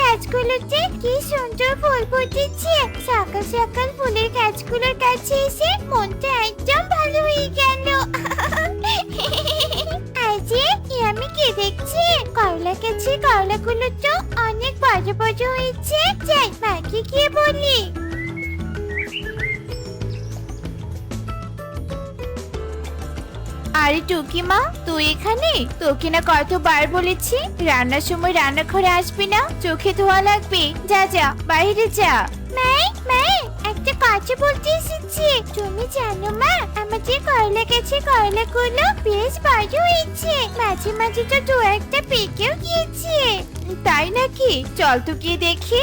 গাছগুলোতে কি সুন্দর ফুল ফুটেছে। সকাল সকাল ফুলের গাছগুলোর কাছে এসে মনটা একদম ভালো হয়ে গেল। আজে আমি কি দেখছি, করলা গাছে করলাগুলো তো অনেক বড় বড় হয়েছে। যাই মাকে গিয়ে বলি। আরে টুকি মা, তুই এখানে? তোকে না কতবার বলেছি রান্নার সময় রান্নাঘরে আসবি না, চোখে ধোয়া লাগবে। যা যা বাইরে যা। একটা কথা বলতে এসেছি। তুমি জানো মা, আমাদের করলা গাছে করলাগুলো বেশ বড় হয়েছে। মাঝে মাঝে তো দু একটা পেকেও গিয়েছে। তাই নাকি? চল তো গিয়ে দেখি।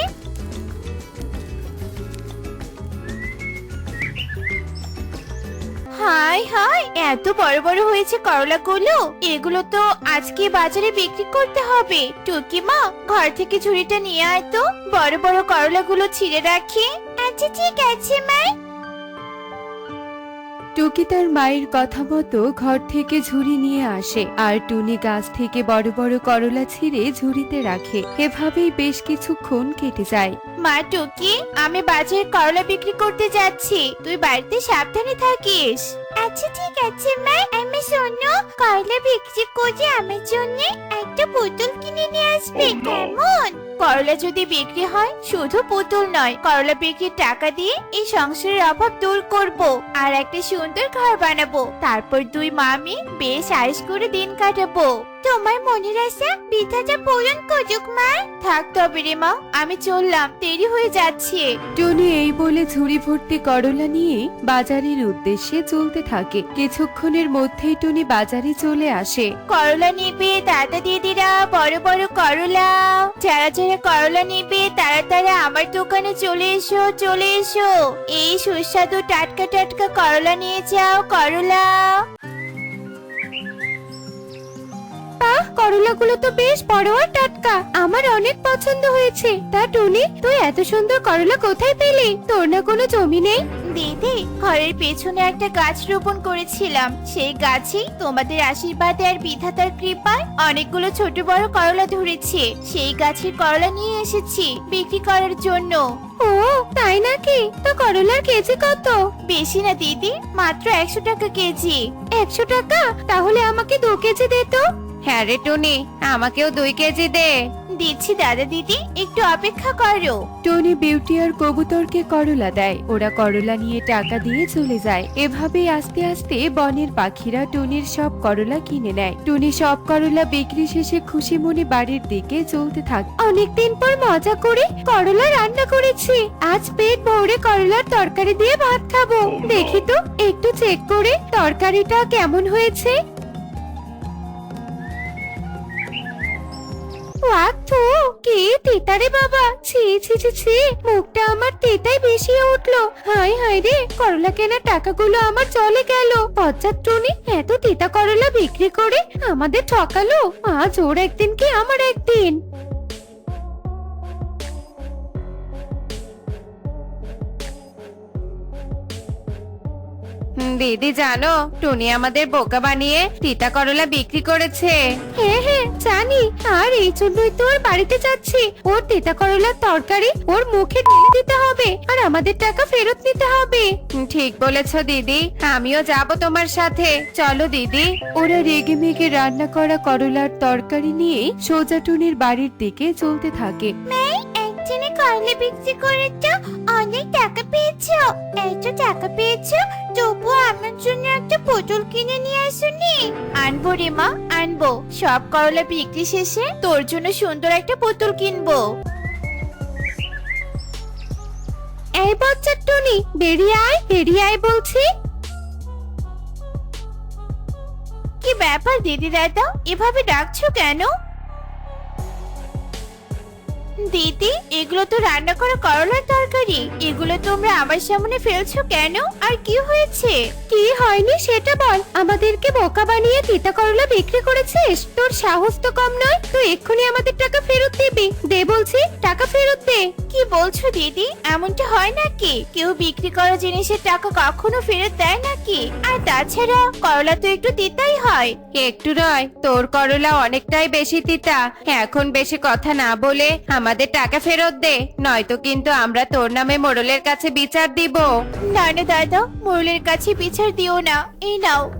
হাই হাই, এত বড় বড় হয়েছে করলাগুলো। এগুলো তো আজকে বাজারে বিক্রি করতে হবে। টুকি মা, ঘর থেকে ঝুড়িটা নিয়ে আয় তো, বড় বড় করলাগুলো ছিঁড়ে রাখি। আচ্ছা ঠিক আছে মা। টুকি তার মায়ের কথা মতো ঘর থেকে ঝুড়ি নিয়ে আসে আর টুনি গাছ থেকে বড় বড় করলা ছিঁড়ে ঝুড়িতে রাখে। এভাবেই বেশ কিছুক্ষণ কেটে যায়। মা টুকি, আমি বাজারে করলা বিক্রি করতে যাচ্ছি, তুই বাড়িতে সাবধানে থাকিস। আচ্ছা ঠিক আছে মা। আমি শোনো, করলা বিক্রি করে আমার জন্য একটা পুতুল কিনে নিয়ে আসবে, কেমন? করলা যদি বিক্রি হয়, শুধু পুতুল নয়, করলা বিক্রির টাকা দিয়ে এই সংসারের অভাব দূর করব আর একটা সুন্দর ঘর বানাবো। তারপর দুই মামি বেশ আয়েশ করে দিন কাটাবো। তোমার মনের আশা বিধাতা পূরণ করুক মা। থাক তবে রে মা, আমি চললাম, দেরি হয়ে যাচ্ছে। টুনি এই বলে ঝুড়ি ভর্তি করলা নিয়ে বাজারের উদ্দেশ্যে চলতে থাকে। কিছুক্ষণের মধ্যেই টুনি বাজারে চলে আসে। করলা নিবে দাদা দিদিরা, বড় বড় করলা। যারা যারা করলা নিবে তারা তারা আমার দোকানে চলে এসো, চলে এসো। এই সুস্বাদু টাটকা টাটকা করলা নিয়ে যাও, করলা। করলাগুলো তো বেশ বড় আর টাটকা, আমার অনেক পছন্দ হয়েছে। তা টুনি, তুই এত সুন্দর করলা কোথায় পেলি? তোর না কোনো জমি নেই? দিদি, ঘরের পেছনে একটা গাছ রোপণ করেছিলাম, সেই গাছেই তোমাদের আশীর্বাদে আর বিধাতার কৃপায় অনেকগুলো ছোট বড় করলা ধরেছে। সেই গাছের করলা নিয়ে এসেছি বিক্রি করার জন্য। ও তাই নাকি? তো করলার কেজি কত? বেশি না দিদি, মাত্র 100 টাকা কেজি। 100 টাকা? তাহলে আমাকে 2 কেজি দে তো। হ্যাঁ রে টুনি, আমাকেও 2 কেজি দে। দিচ্ছি দাদা দিদি, একটু অপেক্ষা করো। টনি বিউটি আর কবুতরকে করলা দেয়। ওরা করলা নিয়ে টাকা দিয়ে চলে যায়। এভাবেই আস্তে আস্তে বনের পাখিরা টুনির সব করলা কিনে নেয়। টুনি সব করলা বিক্রি শেষে খুশি মনে বাড়ির দিকে চলতে থাকে। অনেকদিন পর মজা করে করলা রান্না করেছি। আজ পেট ভরে করলার তরকারি দিয়ে ভাত খাবো। দেখি তো একটু চেক করে তরকারিটা কেমন হয়েছে। কি তেতারে বাবা, ছি ছি ছি ছি, মুখটা আমার তেতাই বেশি উঠলো। হাই হাই রে, করলা কেনার টাকাগুলো আমার চলে গেল। পঞ্চায়েত টুনি এত তেতা করলা বিক্রি করে আমাদের ঠকালো। আজ ওর একদিন কি আমার একদিন। দিদি জানো, টুনি আমাদের বোকা বানিয়ে তিতা করলা বিক্রি করেছে। হ্যাঁ হ্যাঁ জানি, আর এই জন্যই তো ওর বাড়িতে যাচ্ছি। ওর তিতা করলার তরকারি ওর মুখে ঢেলে দিতে হবে আর আমাদের টাকা ফেরত নিতে হবে। ঠিক বলেছো দিদি, আমিও যাব তোমার সাথে। চলো দিদি। ওরা রেগে মেগে রান্না করা করলার তরকারি নিয়ে সোজা টুনির বাড়ির দিকে চলতে থাকে। একদিনে করলা বিক্রি করে তো অনেক টাকা পেয়েছো। এত টাকা পেয়েছো, তবুও আমার জন্য একটা পুতুল কিনে নিয়ে আসোনি? আনবো রে মা, আনবো। সব করলা বিক্রি শেষে তোর জন্য সুন্দর একটা পুতুল কিনবো। এই বাচ্চা টুনি, বেরিয়ে আয়, বেরিয়ে আয় বলছি। কি ব্যাপার দিদি দাদা, এভাবে ডাকছো কেন? দিদি, এগুলো তো রান্না করা করলার তরকারি। এগুলো তোমরা আমার সামনে ফেলছো কেন? আর কি হয়েছে? কি হয়নি সেটা বল। আমাদেরকে বোকা বানিয়ে তিতা করলা বিক্রি করেছিস? তোর সাহস তো কম নয়। তুই এক্ষুনি আমাদের টাকা ফেরত দিবি। দে বলছি, টাকা ফেরত দে। কি বলছো দিদি? এমনটা হয় নাকি? কেউ বিক্রি করা জিনিসের টাকা কখনো ফেরত দেয় নাকি? আর তাছাড়া করলা তো একটু তিতাই হয়। একটু নয়, তোর করলা অনেকটাই বেশি তিতা। এখন বেশি কথা না বলে আমাদের টাকা ফেরত দে, নয়তো কিন্তু আমরা তোর নামে মোড়লের কাছে বিচার দিব। না না দাদা, মোড়লের কাছে বিচার দিও না।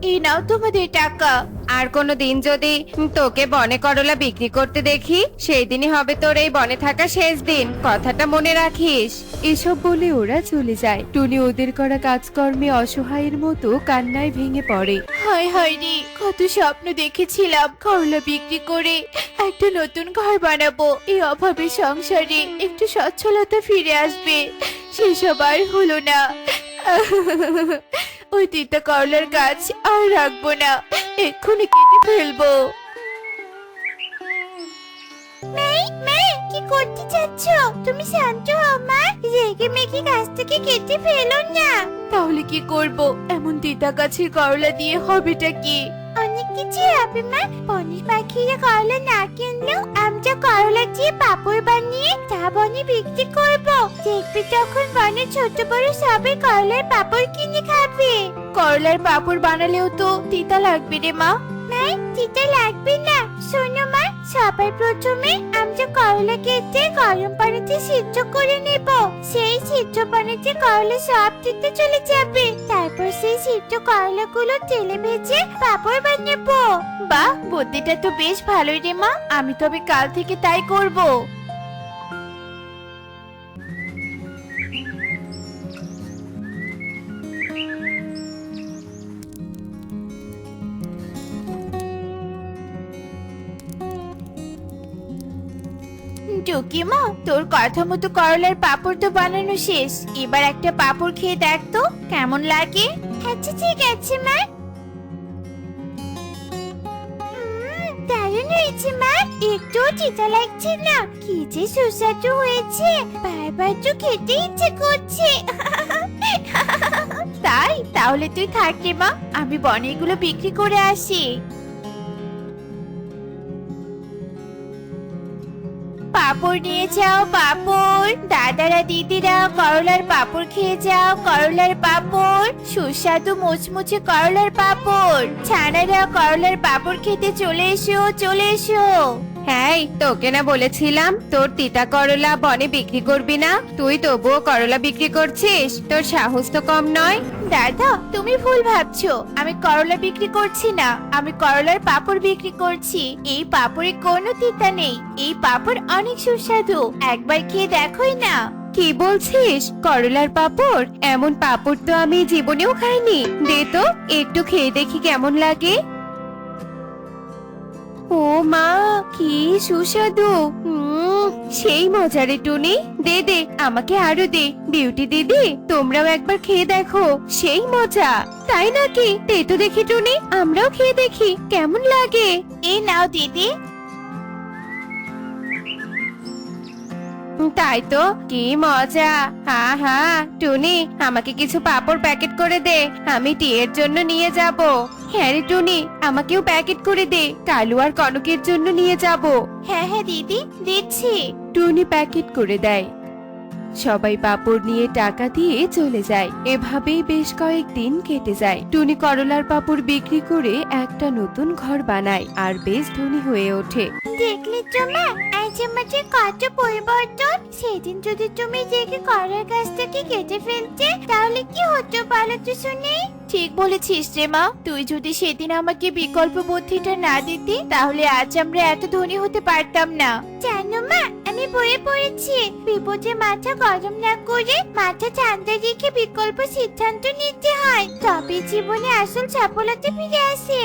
এই নাও তোমাদের টাকা। আর কোনো দিন যদি তোকে বনে করলা বিক্রি করতে দেখি, সেই দিনই হবে তোর এই বনে থাকা শেষ দিন, কথাটা মনে রাখিস। এসব বলে ওরা চলে যায়। টুনি ওদের করা কাজকর্মে অসহায়ের মতো কান্নায় ভেঙে পড়ে। হায় হায় রে, কত স্বপ্ন দেখেছিলাম করলা বিক্রি করে একটা নতুন ঘর বানাবো, এই অভাবের সংসারে একটু সচ্ছলতা ফিরে আসবে, সেসব আর হলো না। ওই তিতা করলার গাছ আর রাখবো না, এক্ষুনি কেটে ফেলবো। কি করতে চাচ্ছ তুমি? শান্ত হও মা, রেগে মেগে গাছটাকে কেটে ফেলো না। তাহলে কি করব? এমন তিতা গাছের করলা দিয়ে হবেটা কি? অনেক কিছু হবে মা। বনের পাখিরা করলা না কিনলেও আমরা করলা দিয়ে পাপড় বানিয়ে তা বনে বিক্রি করব। দেখবি তখন বনের ছোট বড় সবাই করলার পাপড় কিনে খাবে। করলার পাপড় বানালেও তো তিতা লাগবে রে মা। তিতা লাগবে না। শোনো মা, সবার প্রথমে আমরা করলা কেটে গরম পানিতে সিদ্ধ করে নেব। সেই সিদ্ধ পানিতে করলা সব তিতা চলে যাবে। তারপর সেই সিদ্ধ করলাগুলো তেলে ভেজে পাপড় বানাবো। বাহ, বুদ্ধিটা তো বেশ ভালোই রে মা। আমি তবে কাল থেকে তাই করব। টুকিমা, তোর কথা মতো করলার পাপড় তো বানানো শেষ। এবার একটা পাপড় খেয়ে দেখ তো কেমন লাগে। আচ্ছা ঠিক আছে মা। দারুণ হয়েছে মা, একটু চিতা লাগছে না। কি যে সুস্বাদু হয়েছে, বারবার তো খেতে ইচ্ছে করছে। তাই? তাহলে তুই থাক রে মা, আমি বনে এগুলো বিক্রি করে আসি। পাপড় নিয়ে যাও পাপড়, দাদারা দিদিরা করলার পাপড় খেয়ে যাও। করলার পাপড়, সুস্বাদু মুচমুচে করলার পাপড়। ছানারা করলার পাপড় খেতে চলে এসো, চলে এসো। হ্যাঁ, তোকে না বলেছিলাম তোর তিতা করলা বনে বিক্রি করবি না? তুই তবুও করলা বিক্রি করছিস, তোর সাহস তো কম নয়। দাদা, তুমি ভুল ভাবছো। আমি করলা বিক্রি করছি না, আমি করলার পাপড় বিক্রি করছি। এই পাপড়ে কোনো তিতা নেই, এই পাপড় অনেক সুস্বাদু, একবার খেয়ে দেখোই না। কি বলছিস? করলার পাপড়? এমন পাপড় তো আমি জীবনেও খাইনি। দে তো, একটু খেয়ে দেখি কেমন লাগে। ও মা, কি সুস্বাদু! সেই মজা রে টুনি। দে দে, আমাকে আরো দে। বিউটি দিদি, তোমরাও একবার খেয়ে দেখো, সেই মজা। তাই নাকি? দে তো দেখি টুনি, আমরাও খেয়ে দেখি কেমন লাগে। এই নাও দিদি। তাই তো, কি মজা। হা হা, টুনি আমাকে কিছু পাপড় প্যাকেট করে দে, আমি টিয়ের জন্য নিয়ে যাব। হ্যাঁ রে টুনি, আমাকেও প্যাকেট করে দে, কালু আর কনকের জন্য নিয়ে যাব। হ্যাঁ হ্যাঁ দিদি, দিচ্ছি। টুনি প্যাকেট করে দেয়। সবাই পাপড় নিয়ে টাকা দিয়ে চলে যায়। এভাবেই বেশ কয়েকদিন কেটে যায়। টুনি করলার পাপড় বিক্রি করে একটা নতুন ঘর বানায় আর বেশ ধনী হয়ে ওঠে। দেখলে তো মা, আজ আমাদের কত পরিবর্তন। সেদিন যদি তুমি দেখে কলার গাছটাকে কেটে ফেলতে, তাহলে কি হতো বলো তো শুনি? ঠিক বলেছিস রে মা, তুই যদি সেদিন আমাকে বিকল্প বুদ্ধিটা না দিতি, তাহলে আজ আমরা এত ধনী হতে পারতাম না। জানো মা, আমি বইয়ে পড়েছি বিপদে মাথা গরম না করে মাথা ঠান্ডা রেখে বিকল্প সিদ্ধান্ত নিতে হয়, তবে জীবনে আসল সফলতা ফিরে আসে।